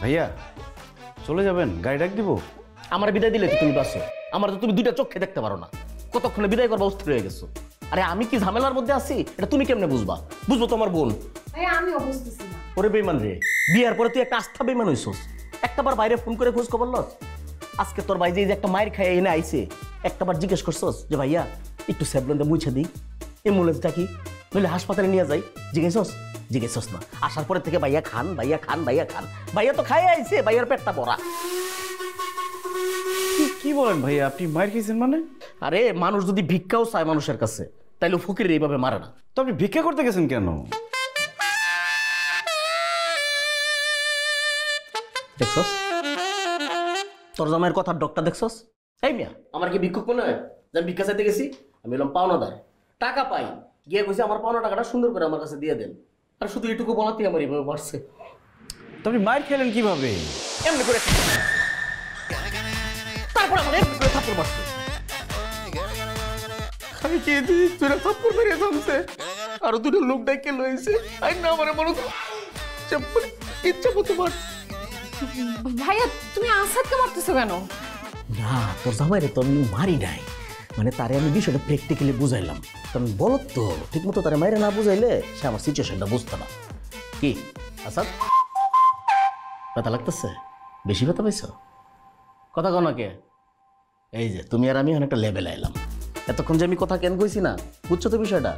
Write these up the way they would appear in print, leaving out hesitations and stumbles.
ভাইয়া চলে যাবেন, গাড়ি ডাক দিব? আমার বিদায় দিলে তো তুমি বাসো, আমার তো তুমি দুইটা চোখে দেখতে পারো না। কতক্ষণে বিদায় করবা অস্থির হয়ে গেছো। আরে আমি কি ঝামেলার মধ্যে আছি এটা তুমি কেমনে বুঝবা? বুঝবো তোমার বোন। আমি বুঝতেছি না। ওরে বেইমান রে, বিয়ার পরে তুই একটা আস্থা বেইমান হইছস। একটাবার বাইরে ফোন করে খোঁজ খবর লস? আজকে তোর ভাই যে একটা মায়ের খাইয়ে এনে আইছে, একটাবার জিজ্ঞেস করছস যে ভাইয়া একটু স্যাবলনটা মুছে দিই, অ্যাম্বুলেন্স ডাকি, নইলে হাসপাতালে নিয়ে যাই? জিজ্ঞেসস না। আসার পরে থেকে ভাইয়া খান, ভাইয়া খান, ভাইয়া খান। ভাইয়া তো খাইয়ে আইছে, ভাইয়ার পেটটা ভরা। কি বলেন ভাইয়া, আপনি মায়ের খেয়েছেন মানে? আরে মানুষ যদি ভিক্ষাও চায় মানুষের কাছে, তাইলে ফকির এইভাবে মারে না। তো আপনি ভিক্ষা করতে গেছেন কেন? দেখছস তোর জামাইয়ের কথা ডক্টর দেখছস? এই মিয়া, আমার কি ভিক্ষুক মনে হয় যে আমি ভিক্ষা চাইতে গেছি? আমি এলাম পাওনাদার, টাকা পাই। গিয়ে কইছে আমার পাওনা টাকাটা সুন্দর করে আমার কাছে দিয়ে দেন। আর শুধু এটুকু বলাতেই আমার এইভাবে মারছে। তো আপনি মায়ের খেলেন কিভাবে? এমনি করে তারপর আমার এমনি করে থাপ্পড় মারছে। আমি কি দুইটা থাপ্পড় মেরে থামছে, আরো দুটো লোক ডাইকে লইছে। আই না আমার মনে ইচ্ছা মতো মার। ভাইয়া তুমি আসাদকে মারতেছো কেন? না, তোর জামাইরে তো আমি মারি নাই, মানে তারে আমি বিষয়টা প্র্যাকটিক্যালি বুঝাইলাম। কারণ বলো তো ঠিক মতো তারে মাইরে না বুঝাইলে সে আমার সিচুয়েশনটা বুঝতো না। কি আসাদ, ব্যথা লাগতেছে? বেশি ব্যথা পাইছো? কথা কও না কে? এই যে তুমি আর আমি অনেকটা লেভেল আইলাম। এতক্ষণ যে আমি কথা কেন কইছি না, বুঝছো তো বিষয়টা?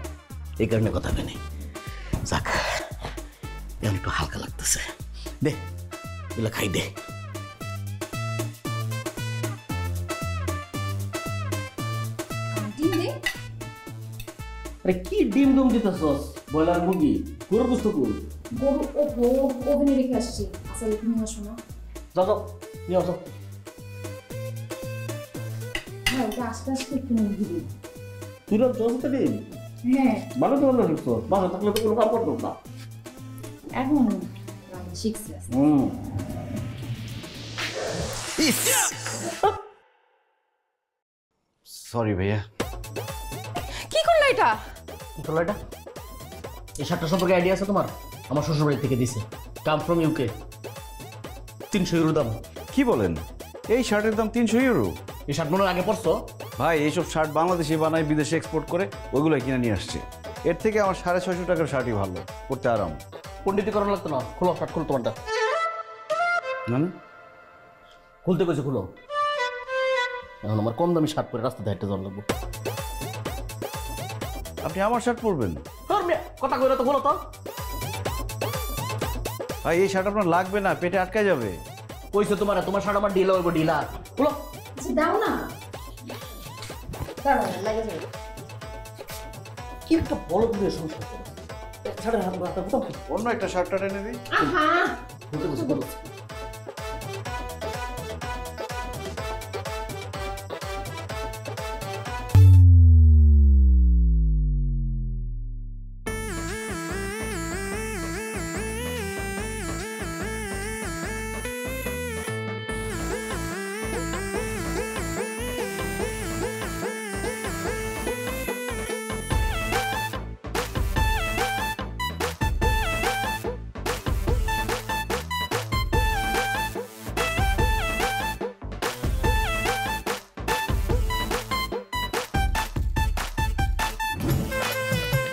এই কারণে কথা কেন। যাক, এখন একটু হালকা লাগতেছে। দে এগুলো খাই দে। আরে কি ডিম দম দিতেছস? বয়লার মুরগি, গরুর গোশত কই? গরু ওভেনে রেখে আসছি। আসলে তুমি আসো না। যাও নিয়ে আসো। হ্যাঁ, ওটা আস্তে আস্তে একটু নিয়ে দিবি। তুই লোক জলতে দিন। হ্যাঁ, ভালো তো ভালো শিখছো, ভালো থাকলে তো কোনো কাম করতো না। এখন শিখছি। সরি ভাইয়া। কি করলো এটা? কি করলো এটা? এই শার্টটা সম্পর্কে আইডিয়া আছে তোমার? আমার শ্বশুরবাড়ি থেকে দিছে, কাম ফ্রম ইউকে। 300 ইউরো দাম। কি বলেন, এই শার্টের দাম 300 ইউরো? এই শার্ট মনে হয় আগে পরছো? ভাই এইসব শার্ট বাংলাদেশে বানায়, বিদেশে এক্সপোর্ট করে, ওইগুলো কিনে নিয়ে আসছে। এর থেকে আমার 650 টাকার শার্টই ভালো, পরতে আরাম। পণ্ডিতি করানো লাগতো না। খোলো শার্ট, খোলো তোমারটা। মানে খুলতে কইছে খুলো। এখন আমার কম দামি শার্ট পরে রাস্তাতে হেঁটে যাওয়া লাগবো। আপনি আমার শার্ট পরবেন? কথা কইরা তো বলো তো। ভাই এই শার্ট আপনার লাগবে না, পেটে আটকে যাবে। কইছে তোমার শার্ট আমার ঢিলা হইব, ঢিলা। খুলো। দাও না। দাও না, লাগে যাবে। কি একটা বড় দূরে সংসার করো। শার্টের হাত রাখতে বুঝতাম কি? অন্য একটা শার্ট এনে দিই। আহা, খুলতে কইছে বলো।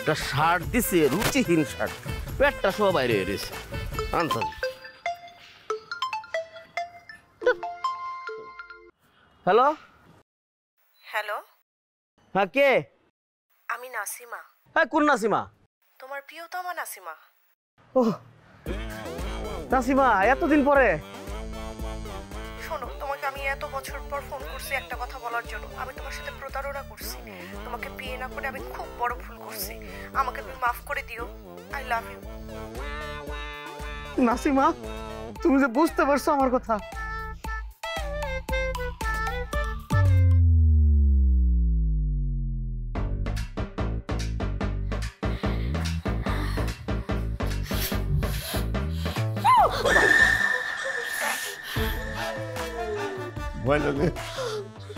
একটা শার্ট দিছে, রুচিহীন শার্ট, পেটটা সব বাইরে এসেছে। হ্যালো হ্যালো, হ্যাঁ কে? আমি নাসিমা, হ্যাঁ কোন নাসিমা? তোমার প্রিয়তমা নাসিমা। ও নাসিমা, এতদিন পরে? শোনো, তোমাকে আমি এত বছর পর ফোন করছি একটা কথা বলার জন্য। আমি তোমার সাথে প্রতারণা করছি, তোমাকে বিয়ে না করে আমি খুব বড় ভুল করছি। আমাকে তুমি মাফ করে দিও। I love you. নাসিমা, তুমি যে বুঝতে পারছো আমার কথা। ভয় লাগে,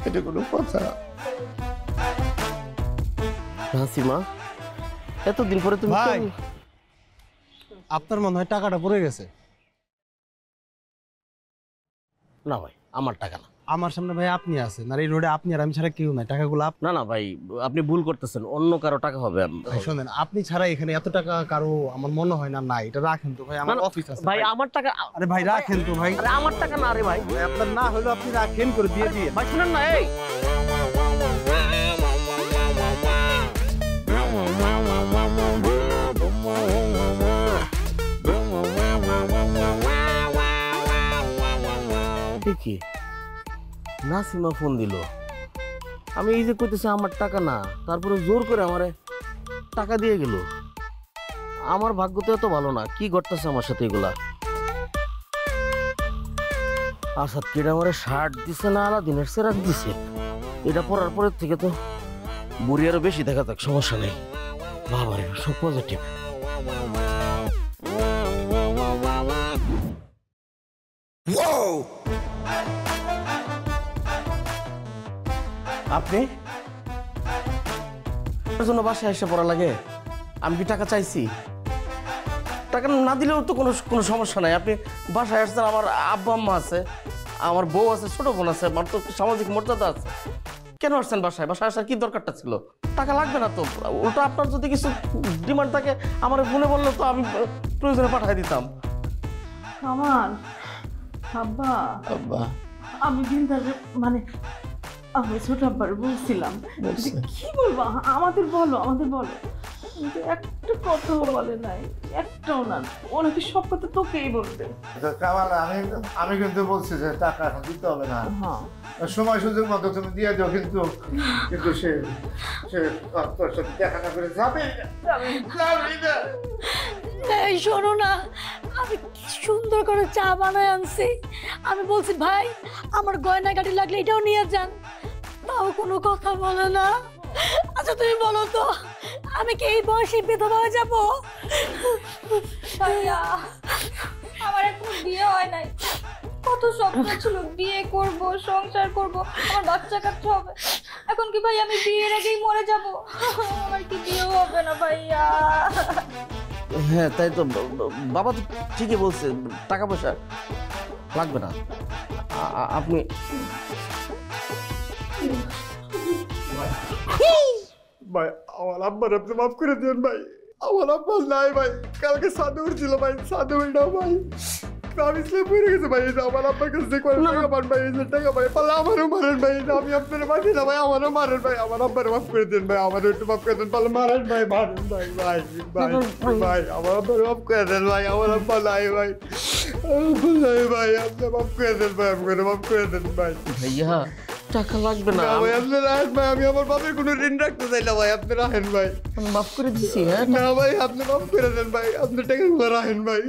এটা কোনো কথা? নাসিমা, এতদিন পরে তুমি ভাই, আপনার মনে হয় টাকাটা পড়ে গেছে। না ভাই আমার টাকা না। আমার সামনে ভাই আপনি আছেন, আর এই রোডে আপনি আর আমি ছাড়া কেউ নাই। টাকাগুলো না না ভাই, আপনি ভুল করতেছেন, অন্য কারো টাকা হবে। ভাই শোনেন, আপনি ছাড়া এখানে এত টাকা কারো আমার মনে হয় না নাই। এটা রাখেন তো ভাই, আমার অফিস আছে ভাই আমার টাকা। আরে ভাই রাখেন তো ভাই। আরে আমার টাকা না রে ভাই। ভাই আপনার না হলো আপনি রাখেন, করে দিয়ে দিয়ে। ভাই শুনেন না, এই কি নাসিমা ফোন দিল, আমি এই যে কইতেছি আমার টাকা না, তারপরে জোর করে আমারে টাকা দিয়ে গেল। আমার ভাগ্য তো এত ভালো না, কি করতেছে আমার সাথে এগুলা। আসাদ কিরা আমারে শার্ট দিছে না আলাদিনের সেরাক দিছে, এটা পরার পরের থেকে তো বুড়ি আরো বেশি দেখা যাক, সমস্যা নেই। বাবারে সব পজিটিভ। আপনি আপনার জন্য বাসায় এসে পড়া লাগে? আমি কি টাকা চাইছি? টাকা না দিলেও তো কোনো কোনো সমস্যা নাই। আপনি বাসায় আসছেন, আমার আব্বা আম্মা আছে, আমার বউ আছে, ছোট বোন আছে, আমার তো সামাজিক মর্যাদা আছে। কেন আসছেন বাসায়? বাসায় আসার কি দরকারটা ছিল? টাকা লাগবে না তো। ওটা আপনার যদি কিছু ডিমান্ড থাকে আমার ফোনে বললে তো আমি প্রয়োজনে পাঠিয়ে দিতাম। আমার আব্বা আব্বা আমি বিন্দারে মানে আমি ছোট আব্বার বলছিলাম যে কি বলবো, আমাদের বলো কিন্তু একটা কথাও বলে নাই, একটাও না। ওনাকে সব কথা তোকেই বলবে। কামাল, আমি কিন্তু বলছি যে টাকা এখন দিতে হবে না, হ্যাঁ সময় সুযোগ মতো তুমি দিয়ে দাও। কিন্তু কিন্তু সে সে তোর সাথে দেখা না করে যাবে না। এই শোনো না, আমি কি সুন্দর করে চা বানায় আনছি। আমি বলছি ভাই আমার গয়না গাড়ি লাগলে এটাও নিয়ে যান, তাও কোনো কথা বলে না। আচ্ছা তুমি বলো তো, আমি কি এই বয়সে বিধবা হয়ে যাবো? ভাইয়া আমার এখন বিয়ে হয় নাই, কত স্বপ্ন ছিল বিয়ে করব, সংসার করব, আমার বাচ্চা কাচ্চা হবে। এখন কি ভাই আমি বিয়ের আগেই মরে যাব? আমার কি বিয়ে হবে না ভাইয়া? হ্যাঁ তাই তো, বাবা তো ঠিকই বলছে, টাকা পয়সা লাগবে না। আপনি ভাই আমার আব্বার আপনি মাফ করে দিন ভাই। আমার আব্বা নাই ভাই, কালকে সাদে উঠছিল ভাই, সাদে উঠা ভাই আমি স্লেপ হয়ে গেছে ভাই। আমার আব্বার কাছে যে করে টাকা পান ভাই, এই টাকা ভাই পারলে আমারও মারেন ভাই। আমি আপনার মারি না ভাই, আমারও মারেন ভাই। আমার আব্বার মাফ করে দিন ভাই, আমারও একটু মাফ করে দেন, পারলে মারেন ভাই, মারেন ভাই ভাই ভাই ভাই। আমার আব্বার মাফ করে দেন ভাই, আমার আব্বা নাই ভাই, নাই ভাই, আপনি মাফ করে দেন ভাই, আমাকে মাফ করে দেন ভাই। ভাইয়া টাকা লাগবে না, ভাই আপনি রাখেন ভাই, আমি আমার বাপের কোনো ঋণ রাখতে চাই না ভাই, আপনি রাখেন ভাই। আমি মাফ করে দিছি। হ্যাঁ না ভাই আপনি মাফ করে দেন ভাই, আপনি টাকাগুলো রাখেন ভাই।